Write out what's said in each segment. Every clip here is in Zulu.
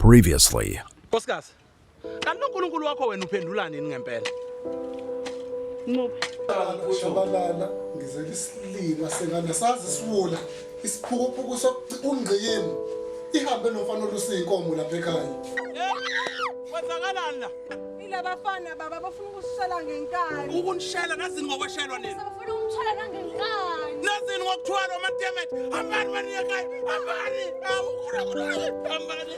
Previously. Nkosikazi, kanti uNkulunkulu wakho wena uphendula nini ngempela? Shabalala ngizela isilima sengane sazi sivula isiphukuphuku sokungqiyimi ihambe nomfana olusiyinkomo lapha ekhaya. Kwenzakalani la? Ilabafana baba bafuna ukusishela ngenkani. Ukunishela nazini ngokweshelwa nini? Bafuna ukuthola ngenkani. Nazini ngokuthwala amatemet, hambani mani ekhaya, hambani. Hambani.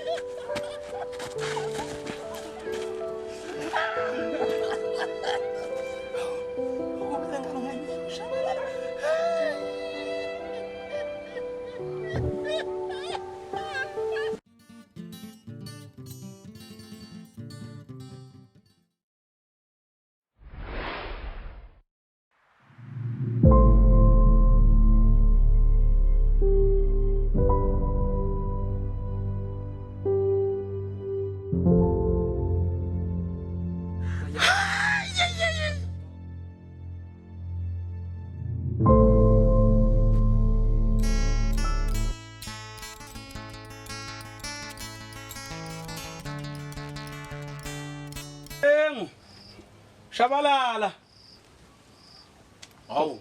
Shabalala. Hawu.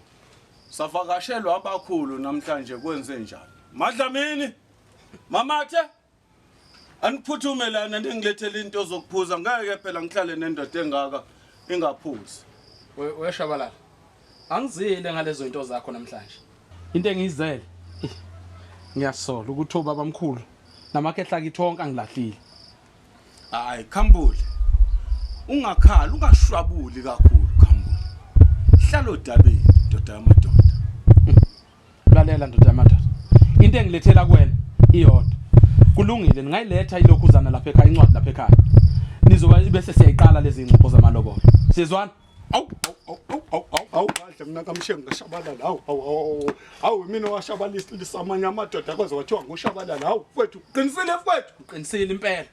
Savakashelwa abakhulu namhlanje kwenze njani? Madlamini. Mamathe. Aniphuthumelana ndingilethela into zokuphuza ngeke phela ngihlale nendoda engaka ingaphuzi. We Shabalala. Angizile ngalezo zinto zakho namhlanje. Into engizele. Ngiyasola ukuthi ubaba omkhulu namakhehla kithi wonke angilahlile. Hayi Khambule. Ungakhala ungashwabuli kakhulu Khambule. Hlalo dabeni ndoda yamadoda. Lalela ndoda yamadoda. Into engilethela kuwena iyodwa. Kulungile ningayiletha ilokhuzana lapha ekhaya incwadi lapha ekhaya. Nizoba bese siyayiqala lezi ingxoxo zamalobolo. Sizwana? Awu kahle mina kamshengu ngashabalala. Awu mina washabalisa lisamanye amadoda kwaze wathiwa ngoshabalala. Hawu mfethu uqinisile mfethu. Uqinisile impela.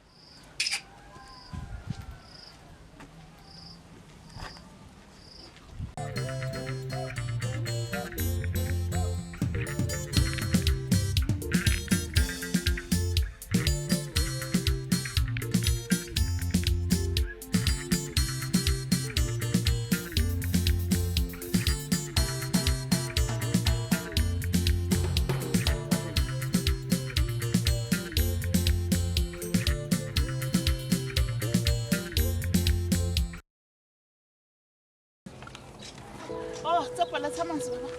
Oh, tsapa la tsamanzi baba.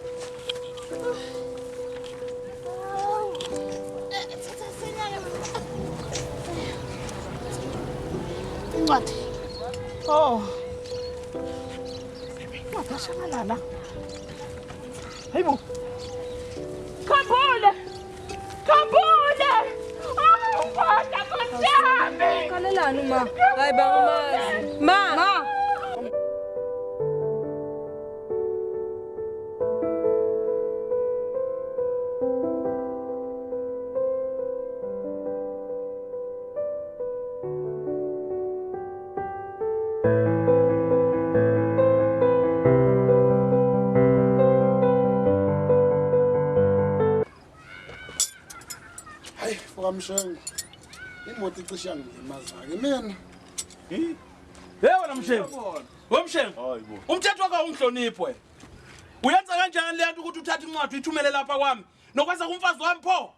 Thatha senyaka baba. Incwadi. Oh. Shabalala. Hayibo. Khambule. Khambule. Oh, mfana konjani? Kalelani ma? Hayi bangamazi. Ma. Hayi fokamshengu. Imoto icisha ngimazake mina. Wena Mshengu. Wemshengu. Hayibo. Umthetho wakho ungihloniphe. Uyenza kanjani le nto ukuthi uthathe incwadi uyithumele lapha kwami nokwenza kumfazi wami pho?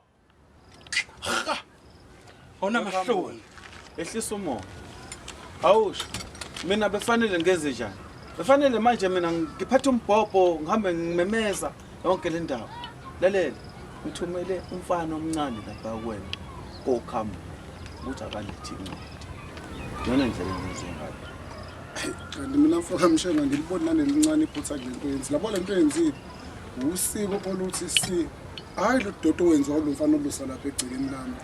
Ona mahloni. Ehlisa umoya. Awusho. Mina befanele ngenze njani? Befanele manje mina ngiphatha umbhobho ngihambe ngimemeza yonke le ndawo. Lalela. Ngithumele umfana omncane lapha kuwena. Kokhamba. Ukuthi akalethi incwadi. Yona indlela engenze ngayo. Kanti mina fokamshengu ngilibona nelincane iphutha kulento yenzi. Labo lento yenzile. Usiko oluthi si. Hayi lo dodo wenziwa lo mfana olusa lapha egcikeni lami.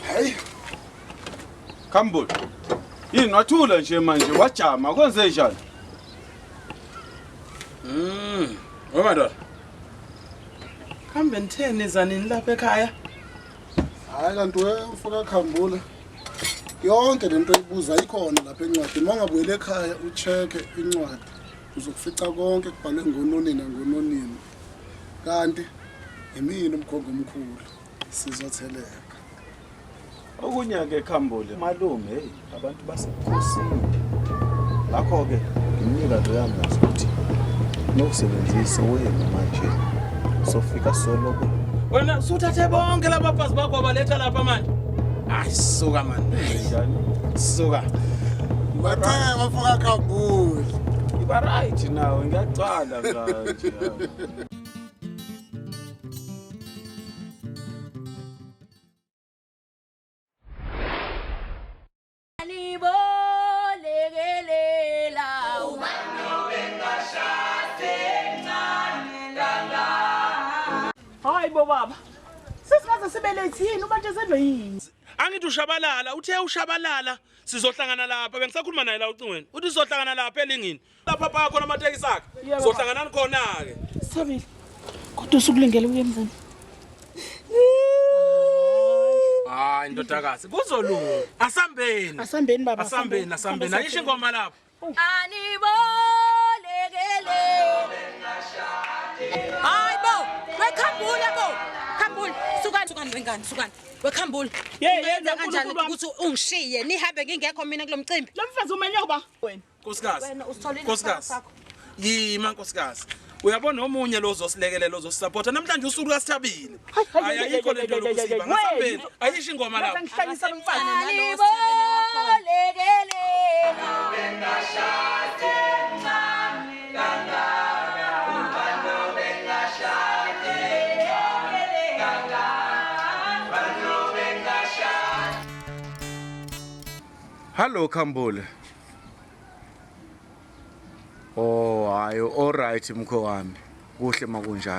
Hayi Khambule. Yini wathula nje manje wajama kwenze njani? Omadoda. Kambe nitheni zanini lapha ekhaya? Hayi kanti ufika Khambule. Yonke lento ibuza ikhona lapha encwadini. Mangabuyela ekhaya ucheke incwadi. Uzokufica konke kubhalwe ngononini nangononini. Kanti emini umkhongo omkhulu. sizotheleka. Okunye-ke Khambule malume hey abantu basebukhosini. Ngakho-ke ngimnika lo yamazi ukuthi nokusebenzisa wena manje sofika soloko Wena suthathe bonke laba bhazi bakho abaletha lapha manje. Hayi suka man. njani. Suka. Bathe bafuka Khambule. Iba right nawe ngiyacala manje. Hayi bo baba. Sesikaze sibelethini manje sendwe yini? Angithi ushabalala, uthe ushabalala sizohlangana lapha bengisakhuluma naye la ucingweni. Uthi sizohlangana lapha elingini. Lapha pha khona amatekisi akhe. Sizohlangana khona ke. Sabile. Kodwa usukulungele uye emzini. Hayi ndodakazi, kuzolunga. Asambeni. Asambeni baba. Asambeni. Ayisho ingoma lapho. Anibolekele. Hayibo, wekhambule bo. Khambule, sukani wengane, sukani. Wekhambule. Yenza kanjani ukuthi ungishiye nihambe ngingekho mina kulomcimbi. Lo mfazi umenye kuba wena. Nkosikazi. Wena usitholile Nkosikazi. sakho. Yima nkosikazi. Uyabona omunye lo uzosilekelela uzosupporta namhlanje usuku kasithabile. Ayikho lento lokusiba ngasambeni. Ayisho ingoma lapho. Ngihlanyisa lo mfazi. Anibolekele. Hello Khambule. Oh hayi all right mkho wami. Kuhle makunjani.